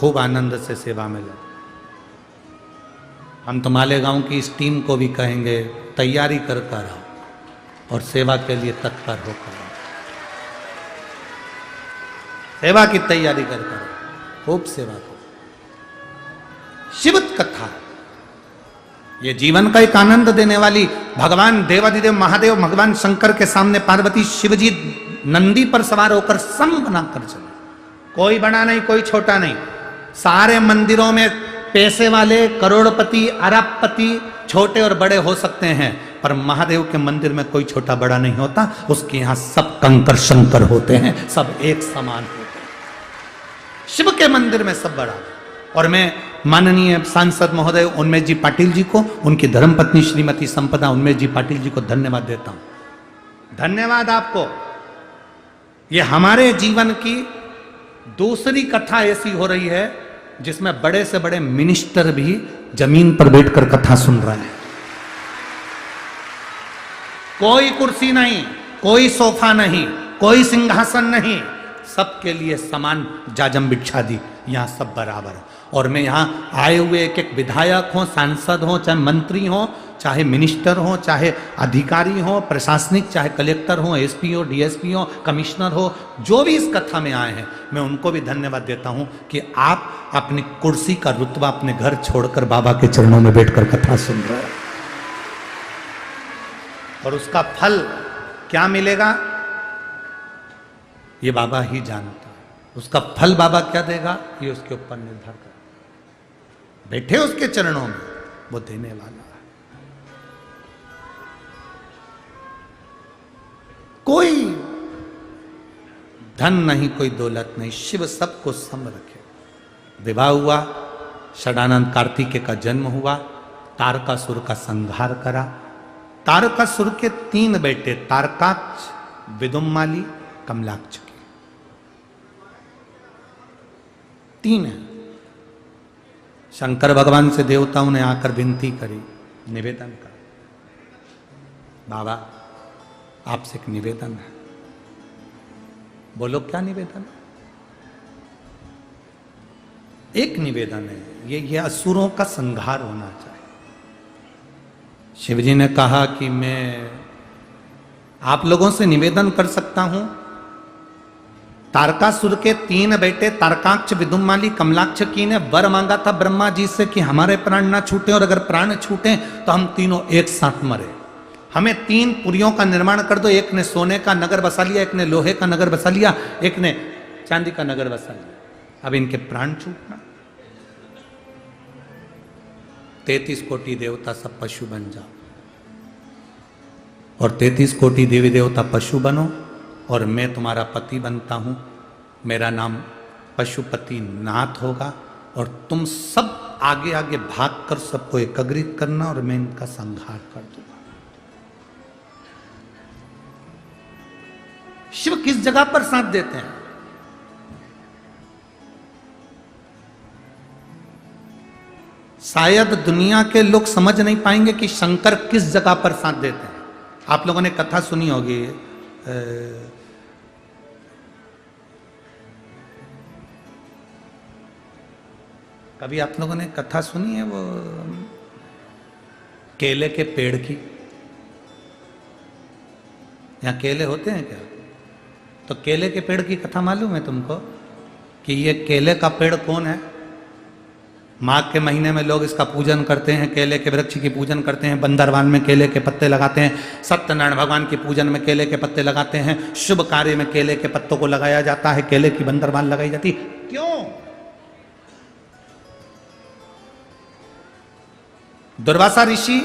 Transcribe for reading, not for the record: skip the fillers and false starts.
खूब आनंद से सेवा में लगे। हम तो मालेगांव की इस टीम को भी कहेंगे तैयारी कर कर आओ और सेवा के लिए तत्पर होकर आओ। सेवा की तैयारी कर कर खूब सेवा करो। शिव कथा ये जीवन का एक आनंद देने वाली, भगवान देवाधिदेव महादेव भगवान शंकर के सामने पार्वती शिवजी नंदी पर सवार होकर सम बनाकर चले। कोई बड़ा नहीं कोई छोटा नहीं। सारे मंदिरों में पैसे वाले करोड़पति अरबपति छोटे और बड़े हो सकते हैं, पर महादेव के मंदिर में कोई छोटा बड़ा नहीं होता। उसके यहां सब कंकर शंकर होते हैं, सब एक समान होते हैं। शिव के मंदिर में सब बड़ा। और मैं माननीय सांसद महोदय उन्मेष जी पाटिल जी को, उनकी धर्मपत्नी श्रीमती संपदा उन्मेष जी पाटिल जी को धन्यवाद देता हूं। धन्यवाद आपको। ये हमारे जीवन की दूसरी कथा ऐसी हो रही है जिसमें बड़े से बड़े मिनिस्टर भी जमीन पर बैठकर कथा सुन रहे हैं। कोई कुर्सी नहीं, कोई सोफा नहीं, कोई सिंहासन नहीं, सबके लिए समान जाजम भिक्षा दी। यहां सब बराबर है। और मैं यहां आए हुए एक एक विधायक हो, सांसद हो, चाहे मंत्री हो, चाहे मिनिस्टर हो, चाहे अधिकारी हो, प्रशासनिक, चाहे कलेक्टर हो, एसपी हो, डीएसपी हो, कमिश्नर हो, जो भी इस कथा में आए हैं, मैं उनको भी धन्यवाद देता हूं कि आप अपनी कुर्सी का रुतबा अपने घर छोड़कर बाबा के चरणों में बैठकर कथा सुन रहे हैं। और उसका फल क्या मिलेगा ये बाबा ही जानता है। उसका फल बाबा क्या देगा ये उसके ऊपर निर्भर कर। बैठे उसके चरणों में, वो देने वाला है। कोई धन नहीं, कोई दौलत नहीं, शिव सबको सम रखे। विवाह हुआ, षडानंद कार्तिकेय का जन्म हुआ, तारकासुर का संहार करा। तारकासुर के 3 बेटे, तारकाक्ष, विदुम्माली, कमलाक्ष के 3 है। शंकर भगवान से देवताओं ने आकर विनती करी, निवेदन कर, बाबा आपसे एक निवेदन है। बोलो क्या निवेदन है? एक निवेदन है, ये असुरों का संहार होना चाहिए। शिवजी ने कहा कि मैं आप लोगों से निवेदन कर सकता हूं। तारकासुर के 3 बेटे तारकाक्ष, विदुम्माली, कमलाक्ष की ने वर मांगा था ब्रह्मा जी से कि हमारे प्राण ना छूटे, और अगर प्राण छूटे तो हम तीनों एक साथ मरे। हमें 3 पुरियों का निर्माण कर दो। एक ने सोने का नगर बसा लिया, एक ने लोहे का नगर बसा लिया, एक ने चांदी का नगर बसा लिया। अब इनके प्राण छूटना। 33 कोटि देवता सब पशु बन जाओ, और 33 कोटि देवी देवता पशु बनो, और मैं तुम्हारा पति बनता हूं। मेरा नाम पशुपति नाथ होगा, और तुम सब आगे आगे भागकर सबको एकत्रित करना, और मैं इनका संहार कर दूंगा। शिव किस जगह पर साथ देते हैं? शायद दुनिया के लोग समझ नहीं पाएंगे कि शंकर किस जगह पर साथ देते हैं। आप लोगों ने कथा सुनी होगी, कभी आप लोगों ने कथा सुनी है वो केले के पेड़ की? यहां केले होते हैं क्या? तो केले के पेड़ की कथा मालूम है तुमको कि ये केले का पेड़ कौन है? माघ के महीने में लोग इसका पूजन करते हैं, केले के वृक्ष की पूजन करते हैं, बंदरवान में केले के पत्ते लगाते हैं, सत्यनारायण भगवान की पूजन में केले के पत्ते लगाते हैं, शुभ कार्य में केले के पत्तों को लगाया जाता है, केले की बंदरवान लगाई जाती है। क्यों? दुर्वासा ऋषि